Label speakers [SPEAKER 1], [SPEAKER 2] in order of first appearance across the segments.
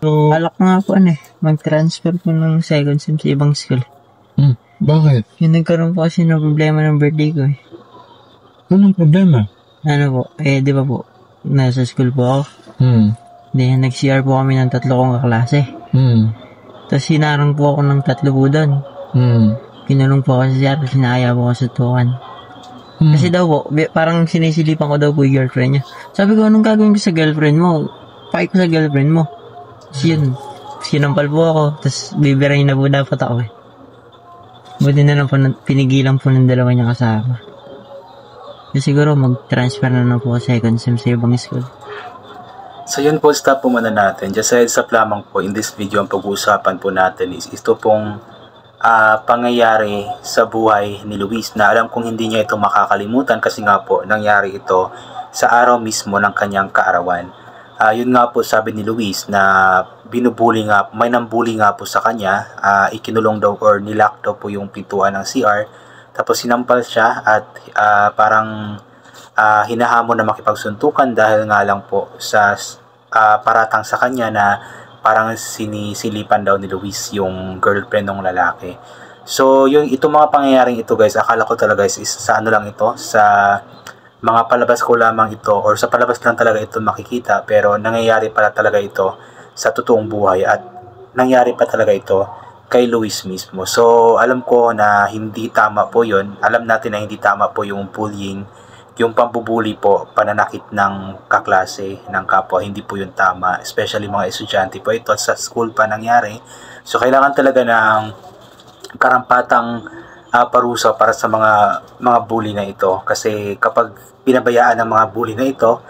[SPEAKER 1] So,
[SPEAKER 2] Alak nga po mag-transfer po ng second sem sa ibang school.
[SPEAKER 1] Bakit?
[SPEAKER 2] Yung nagkaroon po kasi ng problema ng birthday ko
[SPEAKER 1] Anong problema?
[SPEAKER 2] Ano po, di ba po, nasa school po ako. Then, nag-CR po kami ng 3 kong kaklase. Tapos hinarang po ako ng 3 po doon. Kinulong po ako sa CR kasi sinaya po ako sa tukan. Kasi daw po, parang sinisilipan ko daw po yung girlfriend niya. Sabi ko, anong gagawin ko sa girlfriend mo? Pake ko sa girlfriend mo. Kasi yun, sinampal po ako, tapos bibirahin na po dapat ako Buti na lang po, pinigilan po ng 2 niya kasama. So, siguro mag-transfer na po sa second sem sa ibang school.
[SPEAKER 3] So yun po, stop po muna natin. Just a heads up lamang po, in this video, ang pag-uusapan po natin is ito pong pangyayari sa buhay ni Luis na alam kong hindi niya ito makakalimutan kasi nga po, nangyari ito sa araw mismo ng kanyang kaarawan. Yun nga po sabi ni Luis na binubuli nga, may nambuli nga po sa kanya, ikinulong daw or nilock daw po yung pintuan ng CR, tapos sinampal siya at parang hinahamon na makipagsuntukan dahil nga lang po sa paratang sa kanya na parang sinisilipan daw ni Luis yung girlfriend ng lalaki. So itong mga pangyayaring ito guys, akala ko talaga guys is sa ano lang ito, sa mga palabas ko lamang ito or sa palabas lang talaga ito makikita, pero nangyayari pala talaga ito sa totoong buhay at nangyari pa talaga ito kay Luis mismo. So alam ko na hindi tama po yun, alam natin na hindi tama po yung bullying, yung pambubuli po, pananakit ng kaklase, ng kapwa, hindi po yun tama, especially mga estudyante po ito at sa school pa nangyari. So kailangan talaga ng karampatang parusa para sa mga bully na ito, kasi kapag pinabayaan ng mga bully na ito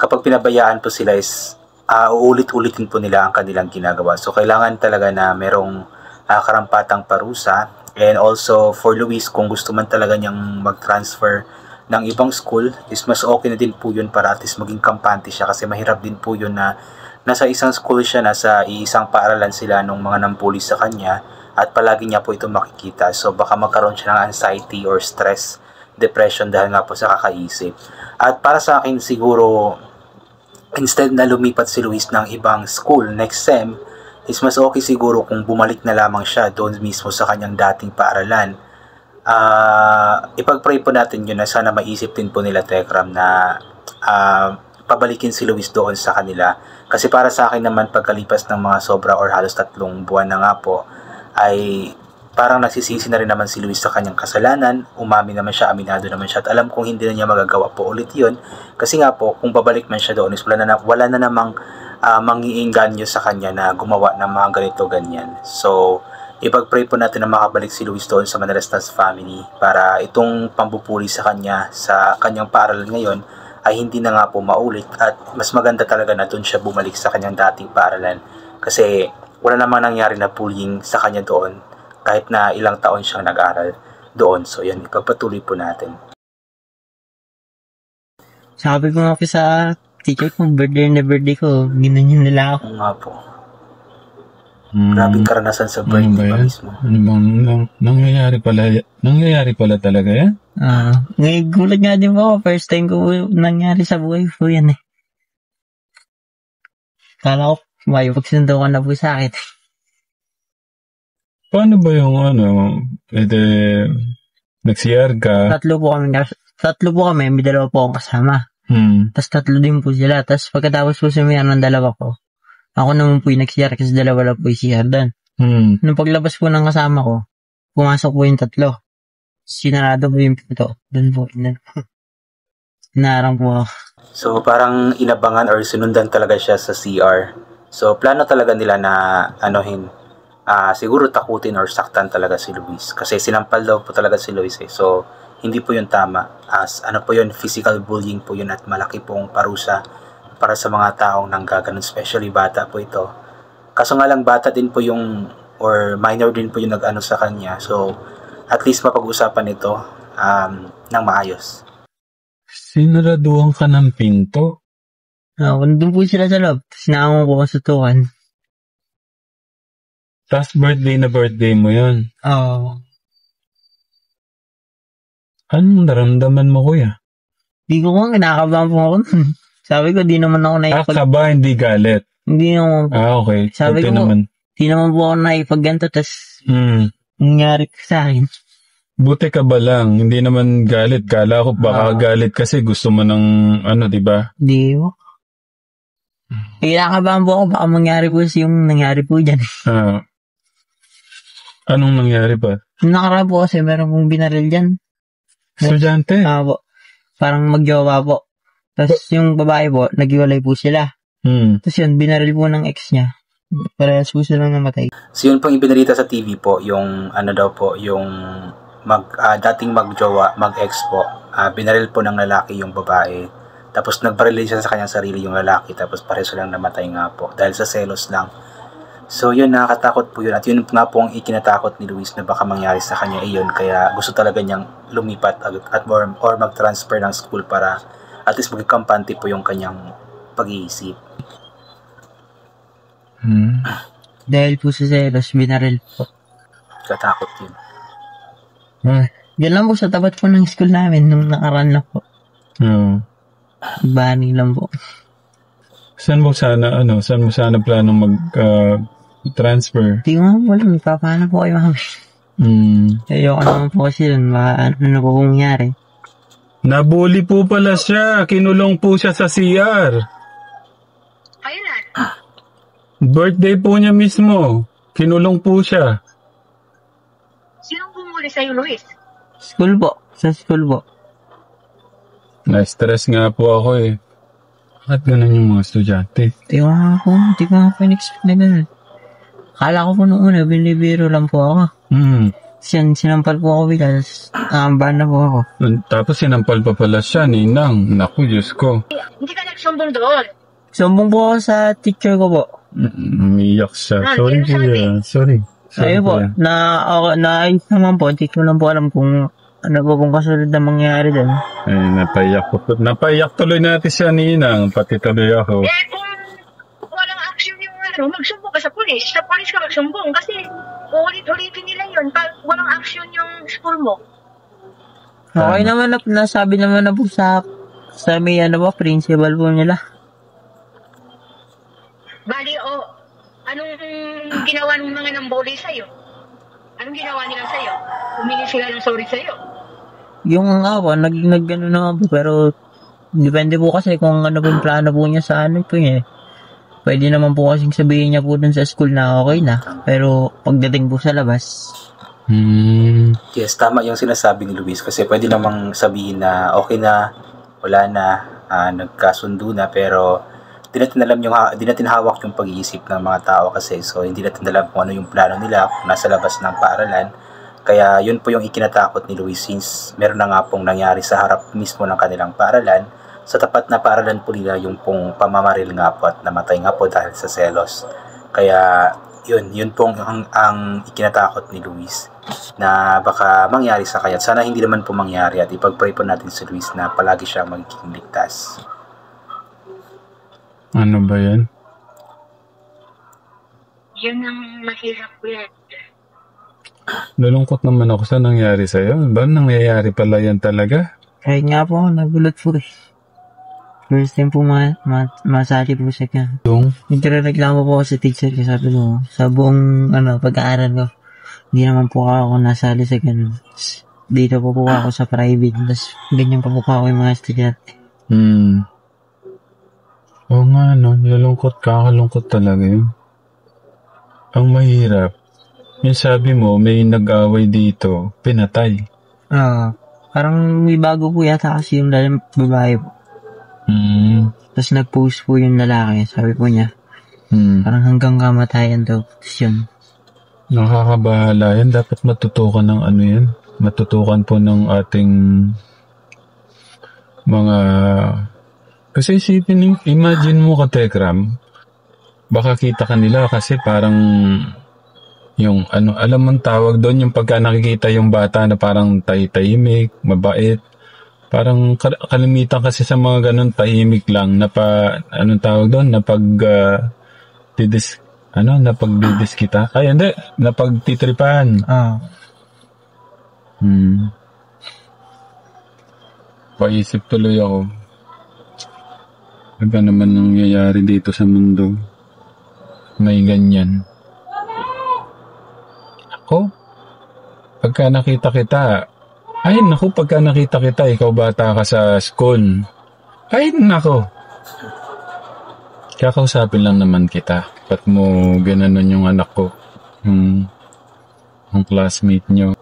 [SPEAKER 3] kapag pinabayaan po sila is uulit-ulitin po nila ang kanilang ginagawa. So kailangan talaga na merong karampatang parusa. And also for Luis, kung gusto man talaga niyang mag-transfer ng ibang school, is mas okay na din po yun para at least maging kampante siya, kasi mahirap din po yun na nasa isang school siya, nasa isang paaralan sila nung mga nambuli sa kanya at palagi niya po ito makikita. So baka magkaroon siya ng anxiety or stress, depression dahil nga po sa kakaisip. At para sa akin siguro, instead na lumipat si Luis ng ibang school next sem, is mas okay siguro kung bumalik na lamang siya doon mismo sa kanyang dating paaralan. Ipag-pray po natin yun na sana maisip din po nila Tekram na pabalikin si Luis doon sa kanila. Kasi para sa akin naman, pagkalipas ng mga sobra or halos 3 buwan na nga po, ay parang nagsisisi na rin naman si Luis sa kanyang kasalanan. Umamin naman siya, aminado naman siya, at alam kong hindi na niya magagawa po ulit yun, kasi nga po kung babalik man siya doon is wala na namang mangiinganyo sa kanya na gumawa ng mga ganito ganyan. So ipag-pray po natin na makabalik si Luis doon sa Manalastas family para itong pambupuli sa kanya sa kanyang paaralan ngayon ay hindi na nga po maulit, at mas maganda talaga na doon siya bumalik sa kanyang dating paaralan, kasi wala namang nangyari na bullying sa kanya doon kahit na ilang taon siyang nag-aral doon. So yan, ipagpatuloy po natin.
[SPEAKER 2] Sabi ko nga po sa teacher ko, birthday ko, ginanyan nila ako.
[SPEAKER 3] Nga po. Grabing karanasan sa birthday pa mismo.
[SPEAKER 1] Ano bang nangyayari pala talaga yan?
[SPEAKER 2] Ngayon gulat nga din po ako, first time ko nangyari sa buhay ko yan Kala ko, may pagsundo ka na po sa akin.
[SPEAKER 1] Paano ba yung nag-CR ka?
[SPEAKER 2] Tatlo po kami, may 2 po akong kasama. Tapos 3 din po sila. Tapos pagkatapos po sumiyan ng 2 ko, ako naman po yung nag-CR kasi 2 lang po yung CR doon. Nung paglabas po ng kasama ko, pumasok po yung 3. Sinarado po yung pinto. Doon po, narang po ako.
[SPEAKER 3] So parang inabangan or sinundan talaga siya sa CR. So plano talaga nila na siguro takutin or saktan talaga si Luis, kasi sinampal daw po talaga si Luis So hindi po yun tama, as po yun, physical bullying po yun, at malaki pong parusa para sa mga taong nanggaganon, especially bata po ito. Kaso nga lang, bata din po yung or minor din po yung nag-ano sa kanya, so at least mapag-usapan ito ng maayos.
[SPEAKER 1] Sinaraduhan ka ng pinto?
[SPEAKER 2] Doon po sila sa loob, tapos naamon ko kasutukan.
[SPEAKER 1] Tapos birthday mo yun?
[SPEAKER 2] Oo.
[SPEAKER 1] Anong naramdaman mo, kuya?
[SPEAKER 2] Di ko kinakabahan po ako nun. Sabi ko, di naman ako naipag...
[SPEAKER 1] Kaba, hindi galit.
[SPEAKER 2] Hindi naman po.
[SPEAKER 1] Okay.
[SPEAKER 2] Sabi
[SPEAKER 1] Buti
[SPEAKER 2] ko,
[SPEAKER 1] naman.
[SPEAKER 2] di naman po ako naipagganto, tas nangyari sa akin.
[SPEAKER 1] Buti ka ba lang? Hindi naman galit. Kala ko baka galit kasi gusto mo ng di ba?
[SPEAKER 2] Di po. Kinakabahan po ako, baka mangyari po yung nangyari po dyan.
[SPEAKER 1] Anong nangyari pa?
[SPEAKER 2] Yung nakaraan po kasi meron pong binaril dyan.
[SPEAKER 1] Estudyante?
[SPEAKER 2] Po. Parang magjowa po. Tapos yung babae po, naghiwalay po sila. Tapos yun, binaril po ng ex niya. Parehas po silang namatay.
[SPEAKER 3] So yun pong ibinalita sa TV po, yung daw po, yung dating magjowa, mag-ex po, binaril po ng lalaki yung babae. Tapos nagbaril siya sa kanyang sarili yung lalaki, tapos pareho silang namatay nga po dahil sa selos lang. So yun, nakakatakot po yun. At yun nga po ang ikinatakot ni Luis na baka mangyari sa kanya iyon. Kaya gusto talaga niyang lumipat or mag-transfer ng school para at least magkampante po yung kanyang pag-iisip.
[SPEAKER 2] Dahil po sa selos, binaril po.
[SPEAKER 3] Katakot yun.
[SPEAKER 2] Yan lang po sa tapat po ng school namin nung nakaraan na po. Bani lang po.
[SPEAKER 1] Saan mo sana plano mag-transfer?
[SPEAKER 2] Hindi ko nga po alam, paano po kayo mami? Ayoko naman po kasi yun, ano na po nangyari.
[SPEAKER 1] Nabully po pala siya, kinulong po siya sa CR.
[SPEAKER 4] Ayun na.
[SPEAKER 1] Birthday po niya mismo, kinulong po siya.
[SPEAKER 4] Sinong bumuli sa'yo, Luis?
[SPEAKER 2] School po, sa school po.
[SPEAKER 1] Na-stress nga po ako eh. Bakit ganun yung mga estudyante?
[SPEAKER 2] Hindi ko nga po in-expect na ganun. Akala ko po noong una, binibiro lang po ako. Sinampal po ako bigla, nakambahan na po ako.
[SPEAKER 1] Tapos sinampal pa pala siya, ninang. Naku, Diyos ko.
[SPEAKER 4] Hindi ka nagsumbong doon.
[SPEAKER 2] Sumbong po ako sa teacher ko po.
[SPEAKER 1] Umiyak siya. Sorry po yan. Sorry.
[SPEAKER 2] Ayun po, naayos naman po. Hindi ko lang po alam kung ano po kung kasunod na mangyari doon.
[SPEAKER 1] Ay, napaiyak tuloy natin siya, ninang. Pati tuloy ako.
[SPEAKER 4] Kung walang action yung magsumbong ka sa polis. Sa polis ka magsumbong kasi ulit-ulitin nila yun pag walang action yung school mo.
[SPEAKER 2] Okay naman na, nasabi naman na po sa may principal po nila.
[SPEAKER 4] Bali, anong ginawa ng mga nambuli sa'yo? Anong ginawa nila sa'yo? Humingi sila ng sorry sa'yo?
[SPEAKER 2] Yung nag-ano naman po, pero depende po kasi kung ano po yung plano po niya sa po niya. Pwede naman po kasing sabihin niya po dun sa school na okay na, pero pagdating po sa labas.
[SPEAKER 3] Yes, tama yung sinasabi ni Luis kasi pwede namang sabihin na okay na, wala na, nagkasundo na, pero di natin hawak yung pag-iisip ng mga tao kasi, so hindi natin alam kung ano yung plano nila kung nasa labas ng paaralan. Kaya yun po yung ikinatakot ni Luis since meron na nga pong nangyari sa harap mismo ng kanilang paaralan. Sa tapat na paaralan po nila yung pong pamamaril nga po at namatay nga po dahil sa selos. Kaya yun pong ang ikinatakot ni Luis na baka mangyari sa kanya. Sana hindi naman po mangyari at ipag-pray po natin si Luis na palagi siya magiging ligtas.
[SPEAKER 1] Ano ba yan?
[SPEAKER 4] Yun ang mahirap po yan.
[SPEAKER 1] Nalungkot naman ako sa nangyari sa'yo. Ba nangyayari pala yan talaga?
[SPEAKER 2] Kahit nga po ako, nagulat po eh. First time po masali po sa kanya. Nagreklamo po ako sa teacher ko. Sabi ko, sa buong pag-aaral ko, hindi naman po ako nasali sa ganun. Dito po ako sa private. Tapos ganyan pa po ako yung mga estudyante.
[SPEAKER 1] Oo nga, kakalungkot talaga yun. Ang mahirap, yung sabi mo, may nag-away dito, pinatay.
[SPEAKER 2] Parang may bago po yata kasi yung babae po. Tapos nag-post po yung lalaki, sabi po niya, parang hanggang kamatayan daw. Tapos yun.
[SPEAKER 1] Nakakabahala yan, dapat matutukan ng yan. Matutukan po ng ating mga... Kasi imagine mo Katekram, baka kita ka nila kasi parang yung alam mong tawag doon yung pagka nakikita yung bata na parang tahimik, mabait. Parang kalimitan kasi sa mga ganun tahimik lang na anong tawag doon na napagdidis kita. Ay hindi, napagtitripan. Paisip tuloy ako. Ano naman nangyayari dito sa mundo? may ganyan. Ako, pagka nakita kita, ikaw bata ka sa school. Ay, nako. Kakausapin lang naman kita. Ba't mo gananon yung anak ko? Ang classmate nyo.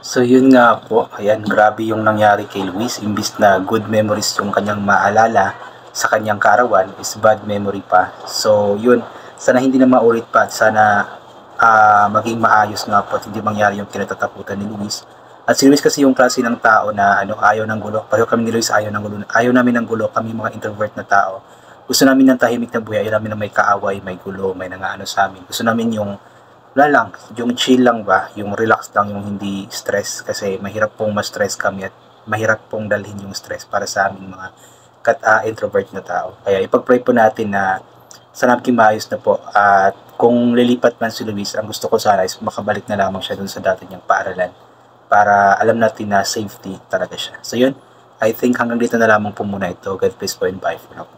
[SPEAKER 3] So yun nga po, ayan, grabe yung nangyari kay Luis. Imbis na good memories yung kanyang maalala sa kanyang karawan, is bad memory pa. So yun, sana hindi na maulit pa at sana maging maayos nga po at hindi mangyari yung kinatatakutan ni Luis. At si Luis kasi yung klase ng tao na ayaw ng gulo. Pareho kami ni Luis ayaw ng gulo. Ayaw namin ng gulo, kami mga introvert na tao. Gusto namin ng tahimik na buhay, ayaw namin na may kaaway, may gulo, may nangaano sa amin. Gusto namin yung wala lang, yung chill lang ba, yung relax lang, yung hindi stress. Kasi mahirap pong ma-stress kami at mahirap pong dalhin yung stress para sa aming mga introvert na tao. Kaya ipag-pray po natin na sana maging maayos na po. At kung lilipat man si Luis, ang gusto ko sana is makabalik na lamang siya dun sa dati niyang paaralan para alam natin na safety talaga siya. So yun, I think hanggang dito na lamang po muna ito. God bless po and bye for now.